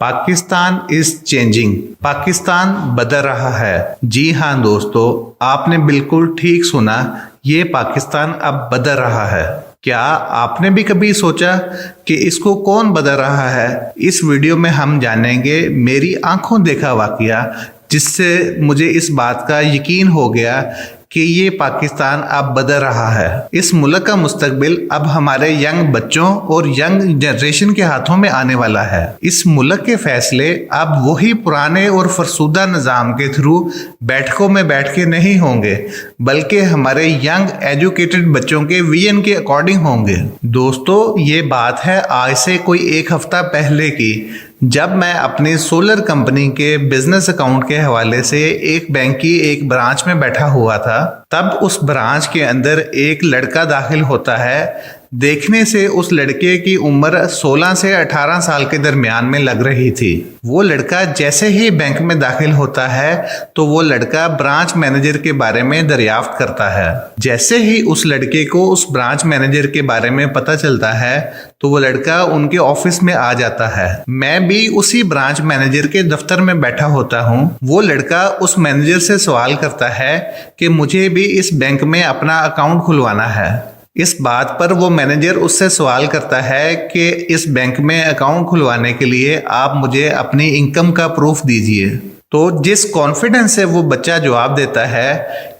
Pakistan is changing. Pakistan बदल रहा है। जी हाँ दोस्तों, आपने बिल्कुल ठीक सुना, ये पाकिस्तान अब बदल रहा है। क्या आपने भी कभी सोचा कि इसको कौन बदल रहा है? इस वीडियो में हम जानेंगे मेरी आंखों देखा वाकया, जिससे मुझे इस बात का यकीन हो गया कि ये पाकिस्तान अब बदल रहा है। इस मुल्क का मुस्तकबिल अब हमारे यंग बच्चों और यंग जनरेशन के हाथों में आने वाला है। इस मुल्क के फैसले अब वही पुराने और फरसुदा निज़ाम के थ्रू बैठकों में बैठ के नहीं होंगे, बल्कि हमारे यंग एजुकेटेड बच्चों के विजन के अकॉर्डिंग होंगे। दोस्तों, ये बात है आज से कोई एक हफ्ता पहले की, जब मैं अपनी सोलर कंपनी के बिजनेस अकाउंट के हवाले से एक बैंक की एक ब्रांच में बैठा हुआ था। तब उस ब्रांच के अंदर एक लड़का दाखिल होता है। देखने से उस लड़के की उम्र 16 से 18 साल के दरमियान में लग रही थी। वो लड़का जैसे ही बैंक में दाखिल होता है तो वो लड़का ब्रांच मैनेजर के बारे में दरियाफ्त करता है। जैसे ही उस लड़के को उस ब्रांच मैनेजर के बारे में पता चलता है तो वो लड़का उनके ऑफिस में आ जाता है। मैं भी उसी ब्रांच मैनेजर के दफ्तर में बैठा होता हूँ। वो लड़का उस मैनेजर से सवाल करता है कि मुझे भी इस बैंक में अपना अकाउंट खुलवाना है। इस बात पर वो मैनेजर उससे सवाल करता है कि इस बैंक में अकाउंट खुलवाने के लिए आप मुझे अपनी इनकम का प्रूफ दीजिए। तो जिस कॉन्फिडेंस से वो बच्चा जवाब देता है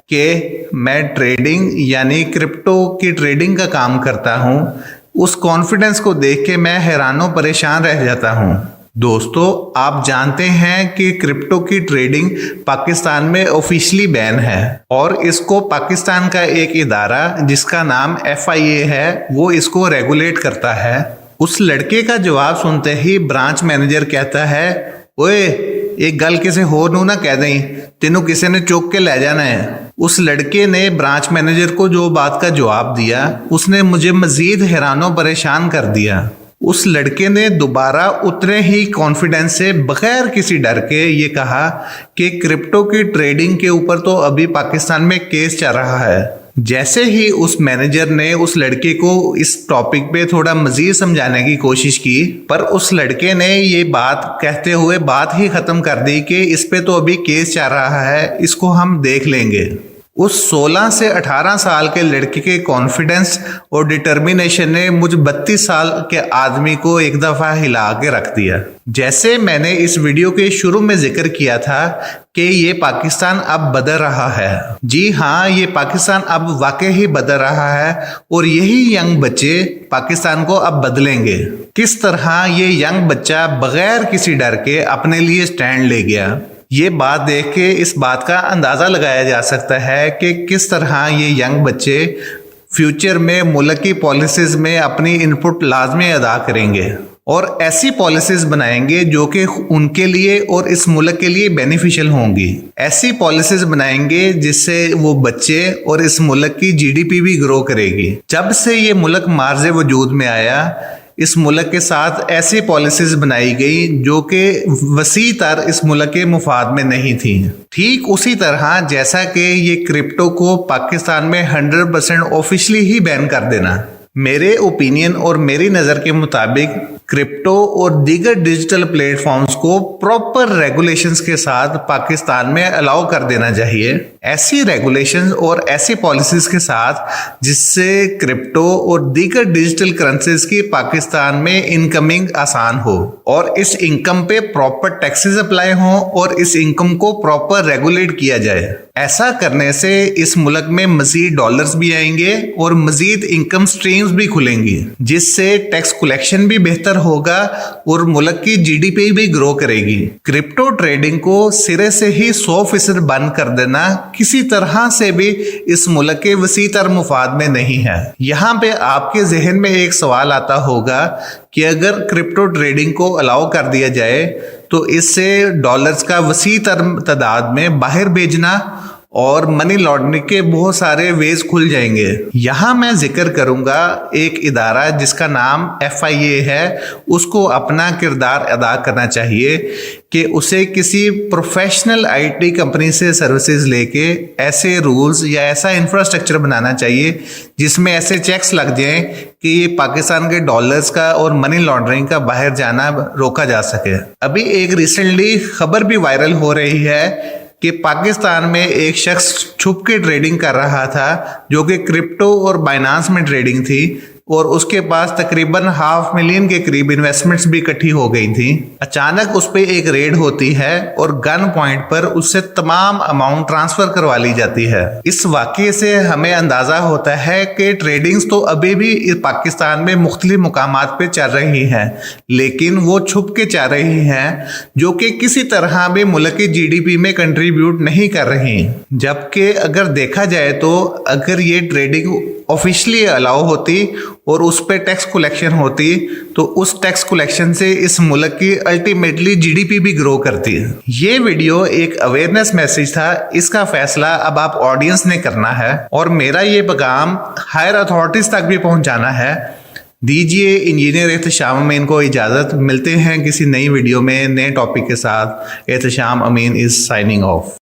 कि मैं ट्रेडिंग यानी क्रिप्टो की ट्रेडिंग का काम करता हूँ, उस कॉन्फिडेंस को देख के मैं हैरानो परेशान रह जाता हूँ। दोस्तों, आप जानते हैं कि क्रिप्टो की ट्रेडिंग पाकिस्तान में ऑफिशियली बैन है और इसको पाकिस्तान का एक इदारा जिसका नाम FIA है वो इसको रेगुलेट करता है। उस लड़के का जवाब सुनते ही ब्रांच मैनेजर कहता है, ओए एक गल किसी होर नूं ना कह दें, तेनों किसी ने चुक के ले जाना है। उस लड़के ने ब्रांच मैनेजर को जो बात का जवाब दिया उसने मुझे मजीद हैरानो परेशान कर दिया। उस लड़के ने दोबारा उतने ही कॉन्फिडेंस से बगैर किसी डर के ये कहा कि क्रिप्टो की ट्रेडिंग के ऊपर तो अभी पाकिस्तान में केस चल रहा है। जैसे ही उस मैनेजर ने उस लड़के को इस टॉपिक पे थोड़ा मजीद समझाने की कोशिश की, पर उस लड़के ने ये बात कहते हुए बात ही खत्म कर दी कि इस पे तो अभी केस चल रहा है, इसको हम देख लेंगे। उस 16 से 18 साल के लड़के के कॉन्फिडेंस और डिटर्मिनेशन ने मुझ 32 साल के आदमी को एक दफा हिला के रख दिया। जैसे मैंने इस वीडियो के शुरू में जिक्र किया था कि ये पाकिस्तान अब बदल रहा है। जी हाँ, ये पाकिस्तान अब वाकई ही बदल रहा है और यही यंग बच्चे पाकिस्तान को अब बदलेंगे। किस तरह ये यंग बच्चा बगैर किसी डर के अपने लिए स्टैंड ले गया, ये बात देख के इस बात का अंदाज़ा लगाया जा सकता है कि किस तरह ये यंग बच्चे फ्यूचर में मुल्क की पॉलिसीज़ में अपनी इनपुट लाजमी अदा करेंगे और ऐसी पॉलिसीज़ बनाएंगे जो कि उनके लिए और इस मुल्क के लिए बेनिफिशियल होंगी। ऐसी पॉलिसीज़ बनाएंगे जिससे वो बच्चे और इस मुल्क की GDP भी ग्रो करेगी। जब से ये मुल्क मार्ज़े वजूद में आया, इस मुल्क के साथ ऐसी पॉलिसीज बनाई गई जो कि वसी तर इस मुल्क के मुफाद में नहीं थी। ठीक उसी तरह जैसा कि ये क्रिप्टो को पाकिस्तान में 100% ऑफिशियली ही बैन कर देना। मेरे ओपिनियन और मेरी नज़र के मुताबिक क्रिप्टो और दीगर डिजिटल प्लेटफॉर्म्स को प्रॉपर रेगुलेशंस के साथ पाकिस्तान में अलाउ कर देना चाहिए। ऐसी रेगुलेशंस और ऐसी पॉलिसीज के साथ जिससे क्रिप्टो और दीगर डिजिटल करेंसीज की पाकिस्तान में इनकमिंग आसान हो और इस इनकम पे प्रॉपर टैक्सेस अप्लाई हों और इस इनकम को प्रॉपर रेगुलेट किया जाए। ऐसा करने से इस मुल्क में मजीद डॉलर्स भी आएंगे और मजीद इनकम स्ट्रीम्स भी खुलेंगी, जिससे टैक्स कलेक्शन भी बेहतर होगा और मुल्क की GDP भी ग्रो करेगी। क्रिप्टो ट्रेडिंग को सिरे से ही 100% बंद कर देना किसी तरह से भी इस मुल्क के वसी तर मुफाद में नहीं है। यहाँ पे आपके जहन में एक सवाल आता होगा कि अगर क्रिप्टो ट्रेडिंग को अलाउ कर दिया जाए तो इससे डॉलर्स का वसी तर तादाद में बाहर भेजना और मनी लॉन्ड्रिंग के बहुत सारे वेज खुल जाएंगे। यहाँ मैं जिक्र करूंगा एक इदारा जिसका नाम FIA है। उसको अपना किरदार अदा करना चाहिए कि उसे किसी प्रोफेशनल IT कंपनी से सर्विसेज लेके ऐसे रूल्स या ऐसा इंफ्रास्ट्रक्चर बनाना चाहिए जिसमें ऐसे चेक्स लग जाएं कि ये पाकिस्तान के डॉलर्स का और मनी लॉन्ड्रिंग का बाहर जाना रोका जा सके। अभी एक रिसेंटली खबर भी वायरल हो रही है कि पाकिस्तान में एक शख्स छुप के ट्रेडिंग कर रहा था, जो कि क्रिप्टो और बाइनांस में ट्रेडिंग थी, और उसके पास तकरीबन $500,000 के करीब इन्वेस्टमेंट्स भी इकट्ठी हो गई थी। अचानक उस पे एक रेड होती है और गन पॉइंट पर उससे तमाम अमाउंट ट्रांसफर करवा ली जाती है। इस वाकये से हमें अंदाजा होता है कि ट्रेडिंग्स तो अभी भी पाकिस्तान में मुख्तलिफ मुकामात पे चल रही हैं, लेकिन वो छुप के चल रही हैं, जो कि किसी तरह भी मुल्क की GDP में कंट्रीब्यूट नहीं कर रही। जबकि अगर देखा जाए तो अगर ये ट्रेडिंग ऑफिशियली अलाउ होती और उस पर टैक्स कलेक्शन होती तो उस टैक्स कलेक्शन से इस मुल्क की अल्टीमेटली GDP भी ग्रो करती है। ये वीडियो एक अवेयरनेस मैसेज था, इसका फैसला अब आप ऑडियंस ने करना है और मेरा ये पैगाम हायर अथॉरिटीज तक भी पहुंचाना है। दीजिए इंजीनियर एहतशाम अमीन को इजाज़त। मिलते हैं किसी नई वीडियो में नए टॉपिक के साथ। एहतशाम अमीन इज साइनिंग ऑफ।